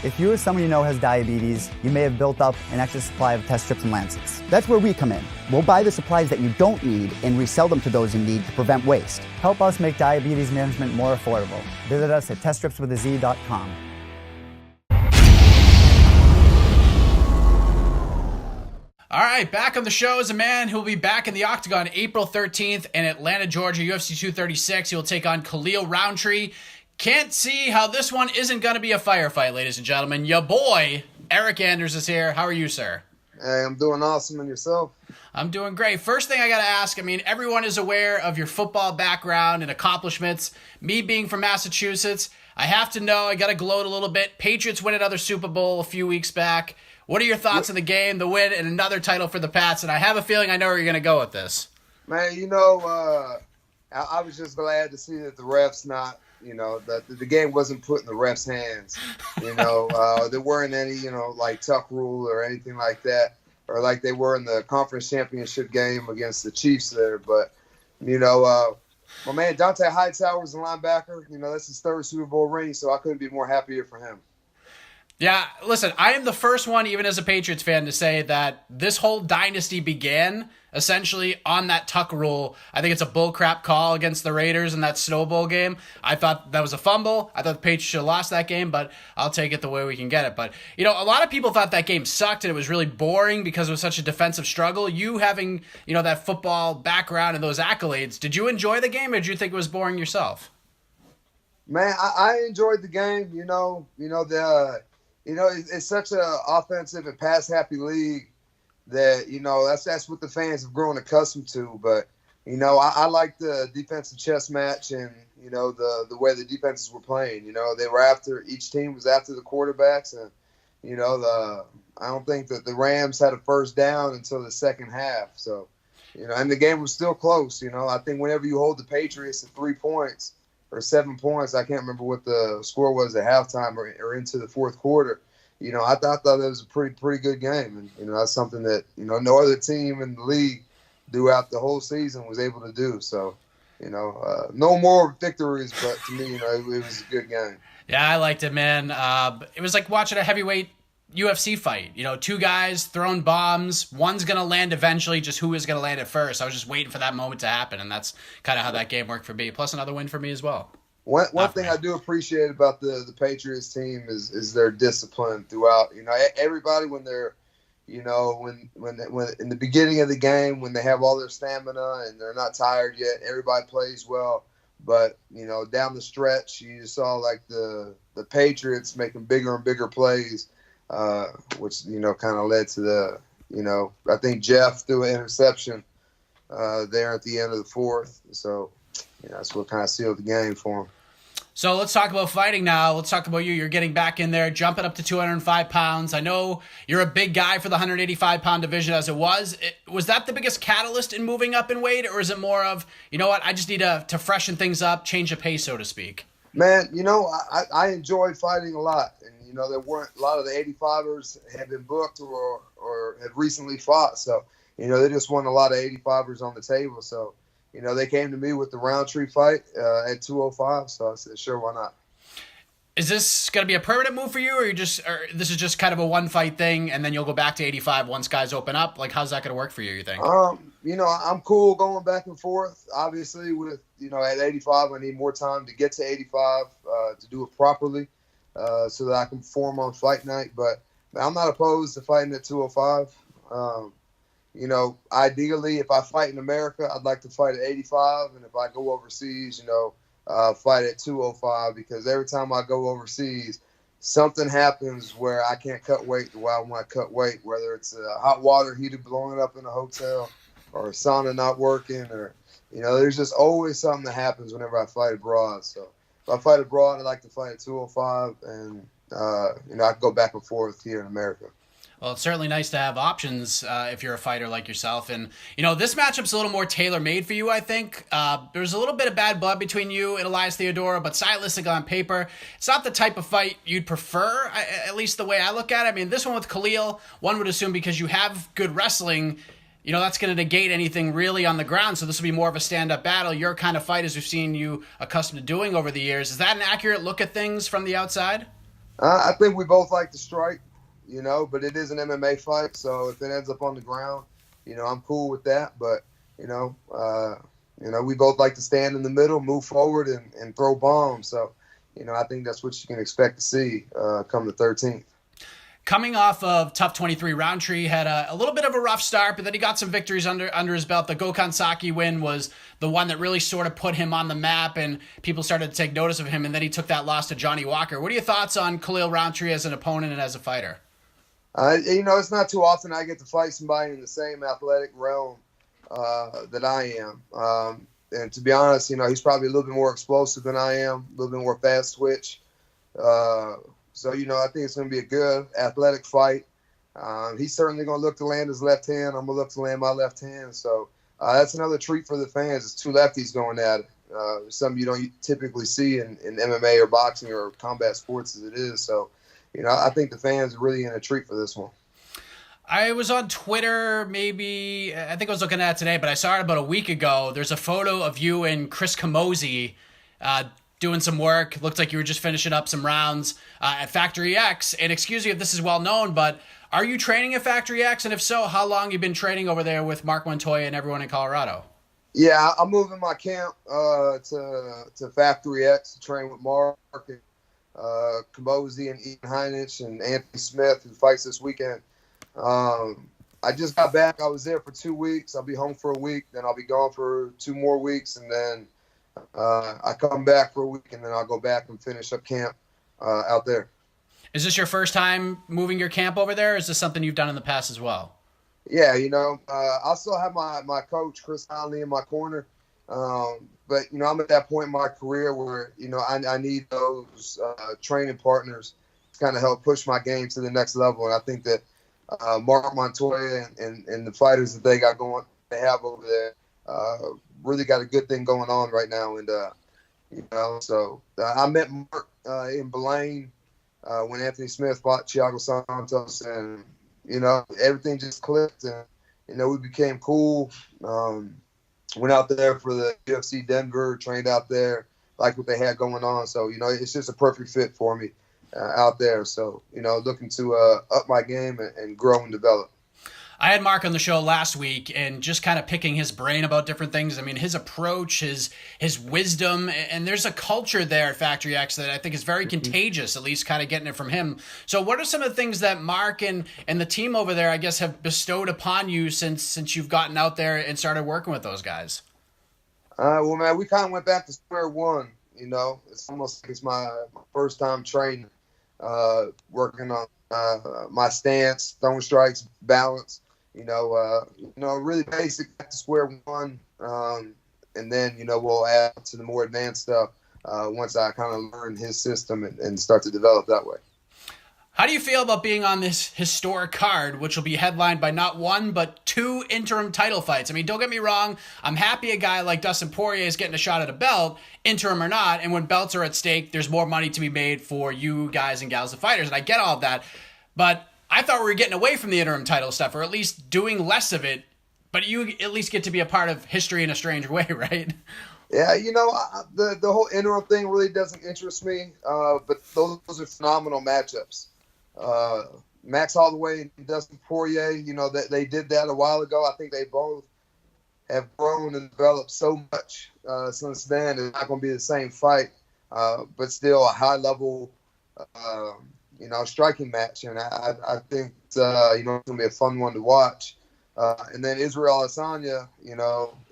If you or someone you know has diabetes, you may have built up an extra supply of test strips and lancets. That's where we come in. We'll buy the supplies that you don't need and resell them to those in need to prevent waste. Help us make diabetes management more affordable. Visit us at teststripswithaz.com. All right, back on the show is a man who will be back in the Octagon April 13th in Atlanta, Georgia, UFC 236. He will take on Khalil Rountree. Can't see how this one isn't going to be a firefight, ladies and gentlemen. Your boy, Eryk Anders, is here. How are you, sir? Hey, I'm doing awesome. And yourself? I'm doing great. First thing I got to ask, everyone is aware of your football background and accomplishments. Me being from Massachusetts, I have to know, I got to gloat a little bit. Patriots win another Super Bowl a few weeks back. What are your thoughts on the game, the win, and another title for the Pats? And I have a feeling I know where you're going to go with this. Man, I was just glad to see that the refs not, that the game wasn't put in the refs' hands. There weren't any, like tuck rule or anything like that, or like they were in the conference championship game against the Chiefs there. But, my man Dante Hightower's a linebacker. That's his third Super Bowl ring, so I couldn't be more happier for him. Yeah, listen, I am the first one, even as a Patriots fan, to say that this whole dynasty began essentially on that tuck rule. I think it's a bullcrap call against the Raiders in that Snow Bowl game. I thought that was a fumble. I thought the Patriots should have lost that game, but I'll take it the way we can get it. But, a lot of people thought that game sucked and it was really boring because it was such a defensive struggle. You having, that football background and those accolades, did you enjoy the game or did you think it was boring yourself? Man, I enjoyed the game. It's such an offensive and pass-happy league that, that's what the fans have grown accustomed to. But, I like the defensive chess match and, the way the defenses were playing. They were each team was after the quarterbacks. And, I don't think that the Rams had a first down until the second half. So, and the game was still close. I think whenever you hold the Patriots to 3 points, or 7 points. I can't remember what the score was at halftime or into the fourth quarter. I thought it was a pretty good game. And, that's something that, no other team in the league throughout the whole season was able to do. So, no more victories, but to me, it was a good game. Yeah, I liked it, man. It was like watching a heavyweight UFC fight. Two guys throwing bombs. One's going to land eventually, just who is going to land it first. I was just waiting for that moment to happen, and that's kind of how that game worked for me. Plus another win for me as well. One thing I do appreciate about the Patriots team is their discipline throughout. Everybody when they're, when in the beginning of the game, when they have all their stamina and they're not tired yet, everybody plays well. But, down the stretch, you just saw like the Patriots making bigger and bigger plays. Which, kind of led to the, I think Jeff threw an interception there at the end of the fourth. So, that's what kind of sealed the game for him. So let's talk about fighting now. Let's talk about you. You're getting back in there, jumping up to 205 pounds. I know you're a big guy for the 185-pound division as it was. Was that the biggest catalyst in moving up in weight, or is it more of, I just need to freshen things up, change the pace, so to speak? Man, I enjoy fighting a lot. And, there weren't a lot of the 85ers had been booked or had recently fought. So, they just want a lot of 85ers on the table. So, they came to me with the Rountree fight at 205. So I said, sure, why not? Is this going to be a permanent move for you, or this is just kind of a one-fight thing, and then you'll go back to 85 once guys open up? Like, how's that going to work for you think? I'm cool going back and forth. Obviously, with, at 85, I need more time to get to 85 to do it properly so that I can perform on fight night. But I'm not opposed to fighting at 205. Ideally, if I fight in America, I'd like to fight at 85. And if I go overseas, fight at 205, because every time I go overseas, something happens where I can't cut weight the way I want to cut weight, whether it's a hot water heater blowing up in a hotel or a sauna not working, or, there's just always something that happens whenever I fight abroad. So if I fight abroad, I'd like to fight at 205, and, I can go back and forth here in America. Well, it's certainly nice to have options if you're a fighter like yourself. And, this matchup's a little more tailor-made for you, I think. There's a little bit of bad blood between you and Elias Theodorou, but stylistically on paper, it's not the type of fight you'd prefer, at least the way I look at it. This one with Khalil, one would assume because you have good wrestling, that's going to negate anything really on the ground. So this will be more of a stand-up battle. Your kind of fight, as we've seen you accustomed to doing over the years. Is that an accurate look at things from the outside? I think we both like to strike, but it is an MMA fight. So if it ends up on the ground, I'm cool with that. But you know, uh, we both like to stand in the middle, move forward, and throw bombs. So I think that's what you can expect to see come the 13th. Coming off of Tough 23, Rountree had a little bit of a rough start, but then he got some victories under his belt. The Gokhan Saki win was the one that really sort of put him on the map, and people started to take notice of him, and then he took that loss to Johnny Walker. What are your thoughts on Khalil Rountree as an opponent and as a fighter? It's not too often I get to fight somebody in the same athletic realm that I am. And to be honest, he's probably a little bit more explosive than I am, a little bit more fast twitch. So, I think it's going to be a good athletic fight. He's certainly going to look to land his left hand. I'm going to look to land my left hand. So that's another treat for the fans. It's two lefties going at it. Something you don't typically see in MMA or boxing or combat sports as it is. So, I think the fans are really in a treat for this one. I was on Twitter, I think I was looking at it today, but I saw it about a week ago. There's a photo of you and Chris Camozzi doing some work. Looked like you were just finishing up some rounds at Factory X. And excuse me if this is well known, but are you training at Factory X? And if so, how long have you been training over there with Mark Montoya and everyone in Colorado? Yeah, I'm moving my camp to Factory X to train with Mark and Camozzi and Ethan Heinich and Anthony Smith, who fights this weekend. I just got back. I was there for 2 weeks. I'll be home for a week. Then I'll be gone for 2 more weeks. And then I come back for a week, and then I'll go back and finish up camp out there. Is this your first time moving your camp over there, or is this something you've done in the past as well? Yeah, I still have my coach, Chris Conley, in my corner. But, I'm at that point in my career where, I need those training partners to kind of help push my game to the next level. And I think that Mark Montoya and the fighters that they have over there really got a good thing going on right now. And, so I met Mark in Blaine when Anthony Smith fought Thiago Santos, and, everything just clicked, and, we became cool. Went out there for the UFC Denver, trained out there, like what they had going on. So, it's just a perfect fit for me out there. So, looking to up my game and grow and develop. I had Mark on the show last week, and just kind of picking his brain about different things. I mean, his approach, his wisdom, and there's a culture there at Factory X that I think is very contagious, at least kind of getting it from him. So what are some of the things that Mark and the team over there, I guess, have bestowed upon you since you've gotten out there and started working with those guys? Well, man, we kind of went back to square one. It's almost like it's my first time training, working on my stance, throwing strikes, balance. Really basic, back to square one. And then, we'll add to the more advanced stuff once I kind of learn his system and start to develop that way. How do you feel about being on this historic card, which will be headlined by not one, but 2 interim title fights? I mean, don't get me wrong. I'm happy a guy like Dustin Poirier is getting a shot at a belt, interim or not. And when belts are at stake, there's more money to be made for you guys and gals, the fighters. And I get all of that. But I thought we were getting away from the interim title stuff, or at least doing less of it. But you at least get to be a part of history in a strange way, right? Yeah, the whole interim thing really doesn't interest me. But those are phenomenal matchups. Max Holloway and Dustin Poirier, they did that a while ago. I think they both have grown and developed so much since then. It's not going to be the same fight, but still a high level, striking match. And I think, it's going to be a fun one to watch. And then Israel Adesanya,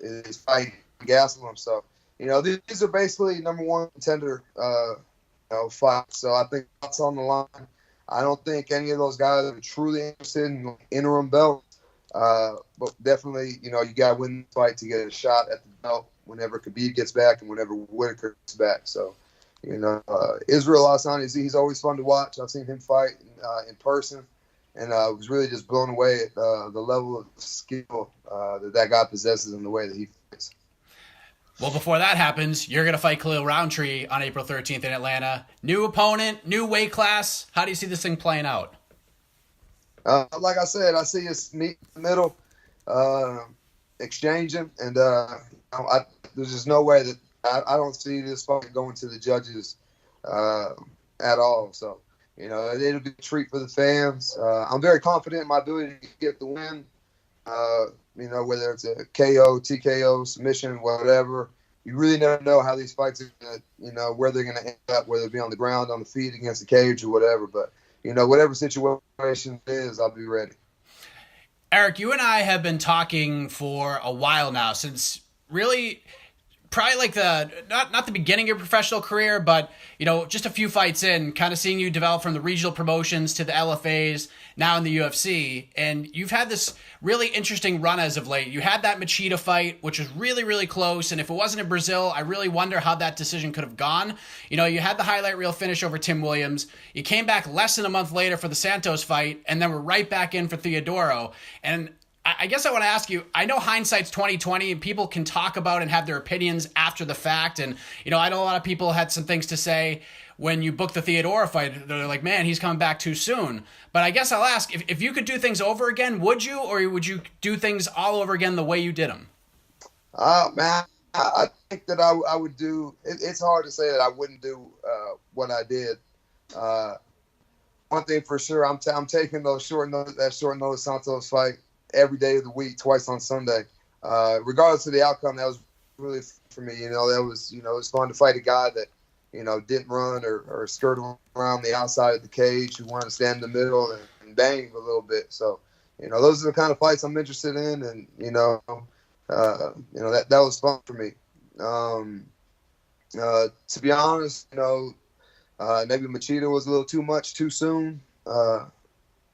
is fighting Gastelum. So, these are basically number one contender, fights. So I think that's on the line. I don't think any of those guys are truly interested in interim belts. But definitely, you got to win the fight to get a shot at the belt whenever Khabib gets back and whenever Whitaker gets back. So, Israel Adesanya, he's always fun to watch. I've seen him fight in person, and I was really just blown away at the level of skill that guy possesses in the way that he fights. Well, before that happens, you're going to fight Khalil Rountree on April 13th in Atlanta. New opponent, new weight class. How do you see this thing playing out? Like I said, I see us meet in the middle, exchanging, and there's just no way that I don't see this fight going to the judges at all. So, It'll be a treat for the fans. I'm very confident in my ability to get the win. Whether it's a KO, TKO, submission, whatever. You really never know how these fights are gonna, where they're gonna end up, whether it be on the ground, on the feet, against the cage, or whatever. But whatever situation it is, I'll be ready. Eryk, you and I have been talking for a while now, since really probably like not the beginning of your professional career, but just a few fights in, kind of seeing you develop from the regional promotions to the LFAs, now in the UFC, and you've had this really interesting run as of late. You had that Machida fight, which was really, really close, and if it wasn't in Brazil, I really wonder how that decision could have gone. You had the highlight reel finish over Tim Williams. You came back less than a month later for the Santos fight, and then we're right back in for Theodoro. And I guess I want to ask you, I know hindsight's 20/20 and people can talk about and have their opinions after the fact. And, I know a lot of people had some things to say when you booked the Theodoro fight. They're like, man, he's coming back too soon. But I guess I'll ask, if you could do things over again, would you? Or would you do things all over again the way you did them? Man, I think that I would do, it's hard to say that I wouldn't do what I did. One thing for sure, I'm taking that short notice Santos fight every day of the week, twice on Sunday. Regardless of the outcome, that was really for me. That was, it was fun to fight a guy that, didn't run or skirt around the outside of the cage, who wanted to stand in the middle and bang a little bit. So, those are the kind of fights I'm interested in, and that was fun for me. To be honest, maybe Machida was a little too much too soon.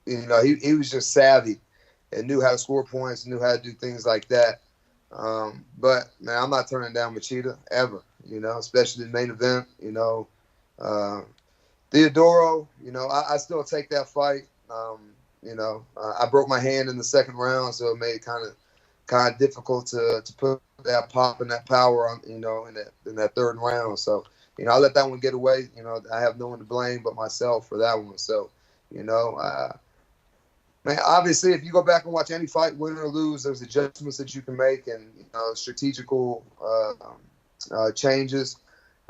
He was just savvy and knew how to score points, knew how to do things like that. But, man, I'm not turning down Machida ever, especially the main event. Theodoro, I still take that fight. I broke my hand in the second round, so it made it kind of difficult to put that pop and that power on, in that third round. So, I let that one get away. I have no one to blame but myself for that one. So, man, obviously, if you go back and watch any fight, win or lose, there's adjustments that you can make and strategical changes.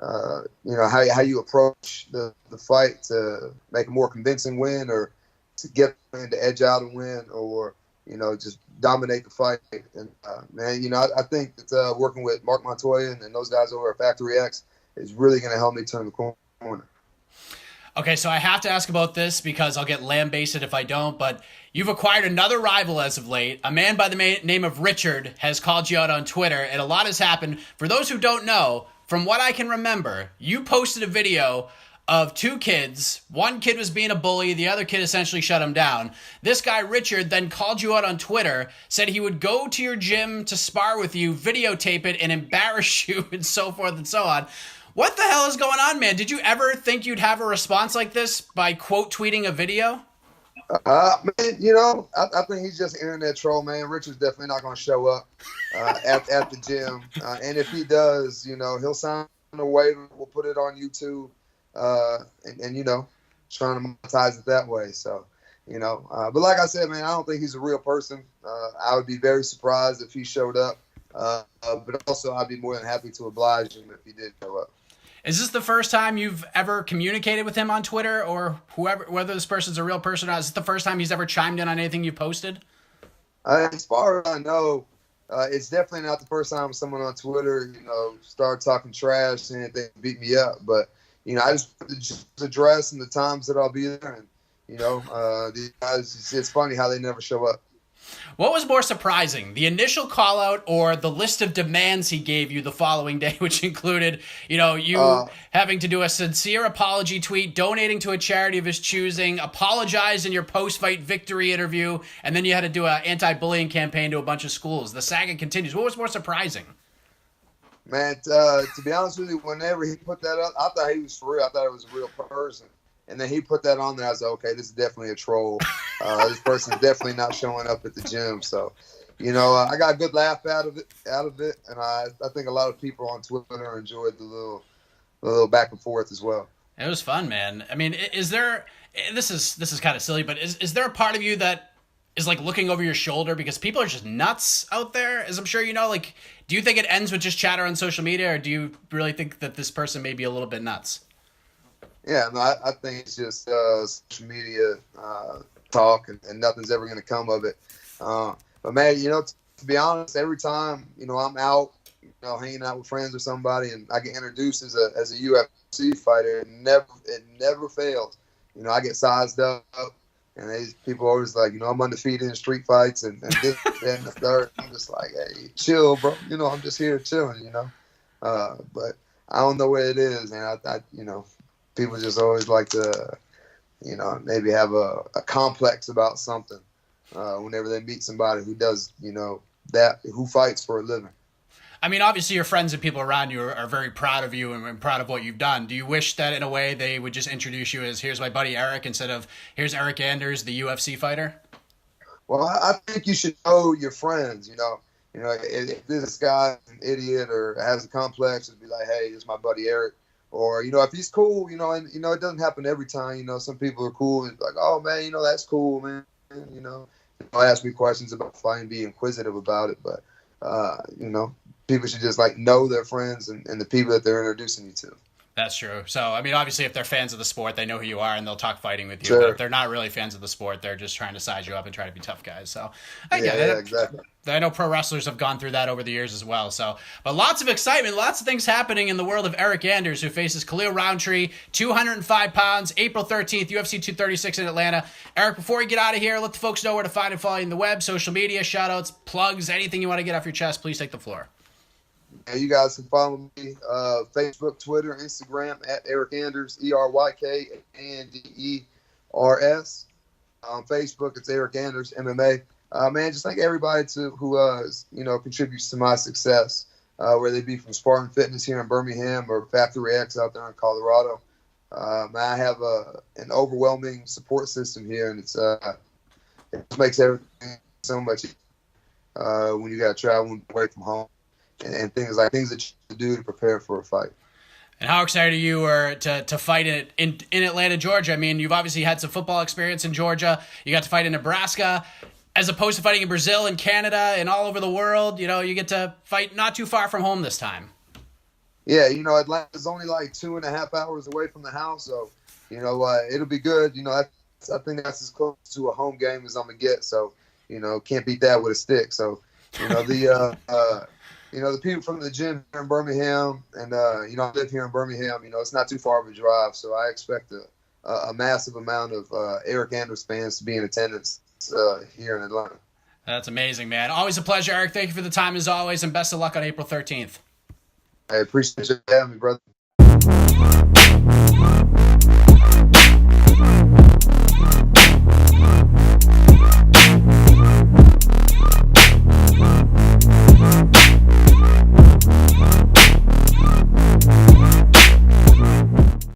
How you approach the fight to make a more convincing win, or to get in to edge out a win, or just dominate the fight. And man, I think that working with Mark Montoya and those guys over at Factory X is really going to help me turn the corner. Okay, so I have to ask about this because I'll get lambasted if I don't, but you've acquired another rival as of late. A man by the name of Richard has called you out on Twitter, and a lot has happened. For those who don't know, from what I can remember, you posted a video of two kids. One kid was being a bully, the other kid essentially shut him down. This guy, Richard, then called you out on Twitter, said he would go to your gym to spar with you, videotape it, and embarrass you, and so forth and so on. What the hell is going on, man? Did you ever think you'd have a response like this by quote tweeting a video? Man, I think he's just an internet troll, man. Richard's definitely not going to show up at the gym. And if he does, he'll sign a waiver. We'll put it on YouTube and trying to monetize it that way. So, but like I said, man, I don't think he's a real person. I would be very surprised if he showed up. But also I'd be more than happy to oblige him if he did show up. Is this the first time you've ever communicated with him on Twitter, or whether this person's a real person or not? Is it the first time he's ever chimed in on anything you posted? As far as I know, it's definitely not the first time someone on Twitter, started talking trash and they beat me up. But, I just put the address and the times that I'll be there. And, these guys, it's funny how they never show up. What was more surprising, the initial call out or the list of demands he gave you the following day, which included, having to do a sincere apology tweet, donating to a charity of his choosing, apologize in your post-fight victory interview, and then you had to do an anti-bullying campaign to a bunch of schools. The saga continues. What was more surprising? Man, to be honest with you, whenever he put that up, I thought he was for real. I thought it was a real person. And then he put that on there. I was like, okay, this is definitely a troll. This person's definitely not showing up at the gym. So, I got a good laugh out of it. And I think a lot of people on Twitter enjoyed the little back and forth as well. It was fun, man. I mean, is there, this is kind of silly, but is there a part of you that is like looking over your shoulder because people are just nuts out there? As I'm sure do you think it ends with just chatter on social media, or do you really think that this person may be a little bit nuts? Yeah, no, I think it's just social media talk, and nothing's ever going to come of it. But man, to be honest, every time I'm out, hanging out with friends or somebody, and I get introduced as a UFC fighter, it never fails. I get sized up, and people always like, I'm undefeated in street fights, and this and the third. I'm just like, hey, chill, bro. I'm just here chilling. But I don't know what it is, and I people just always like to, maybe have a complex about something whenever they meet somebody who does, who fights for a living. I mean, obviously your friends and people around you are very proud of you and proud of what you've done. Do you wish that in a way they would just introduce you as, here's my buddy Eryk, instead of, here's Eryk Anders, the UFC fighter? Well, I think you should know your friends, if this guy's an idiot or has a complex, it'd be like, hey, this is my buddy Eryk. Or, if he's cool, and, it doesn't happen every time, some people are cool. It's like, oh, man, that's cool, man. Ask me questions about fighting, be inquisitive about it. But, people should just, know their friends and the people that they're introducing you to. That's true. So, I mean, obviously, if they're fans of the sport, they know who you are and they'll talk fighting with you. Sure. But if they're not really fans of the sport, they're just trying to size you up and try to be tough guys. So, I get it. Yeah, exactly. I know pro wrestlers have gone through that over the years as well. So, but lots of excitement, lots of things happening in the world of Eryk Anders, who faces Khalil Rountree, 205 pounds, April 13th, UFC 236 in Atlanta. Eryk, before we get out of here, let the folks know where to find and follow you on the web, social media, shout-outs, plugs, anything you want to get off your chest, please take the floor. And you guys can follow me Facebook, Twitter, Instagram at Eryk Anders, ERYK ANDERS. On Facebook, it's Eryk Anders MMA. Man, just thank everybody who contributes to my success, whether they be from Spartan Fitness here in Birmingham or Factory X out there in Colorado. I have an overwhelming support system here, and it just makes everything so much easier when you got to travel away from home. And things that you do to prepare for a fight. And how excited are you to fight in Atlanta, Georgia? I mean, you've obviously had some football experience in Georgia. You got to fight in Nebraska, as opposed to fighting in Brazil and Canada and all over the world. You get to fight not too far from home this time. Yeah, Atlanta's only like 2.5 hours away from the house, so it'll be good. I think that's as close to a home game as I'm gonna get. So can't beat that with a stick. So the people from the gym here in Birmingham, and I live here in Birmingham. It's not too far of a drive, so I expect a massive amount of Eryk Anders fans to be in attendance here in Atlanta. That's amazing, man. Always a pleasure, Eryk. Thank you for the time as always, and best of luck on April 13th. I appreciate you having me, brother.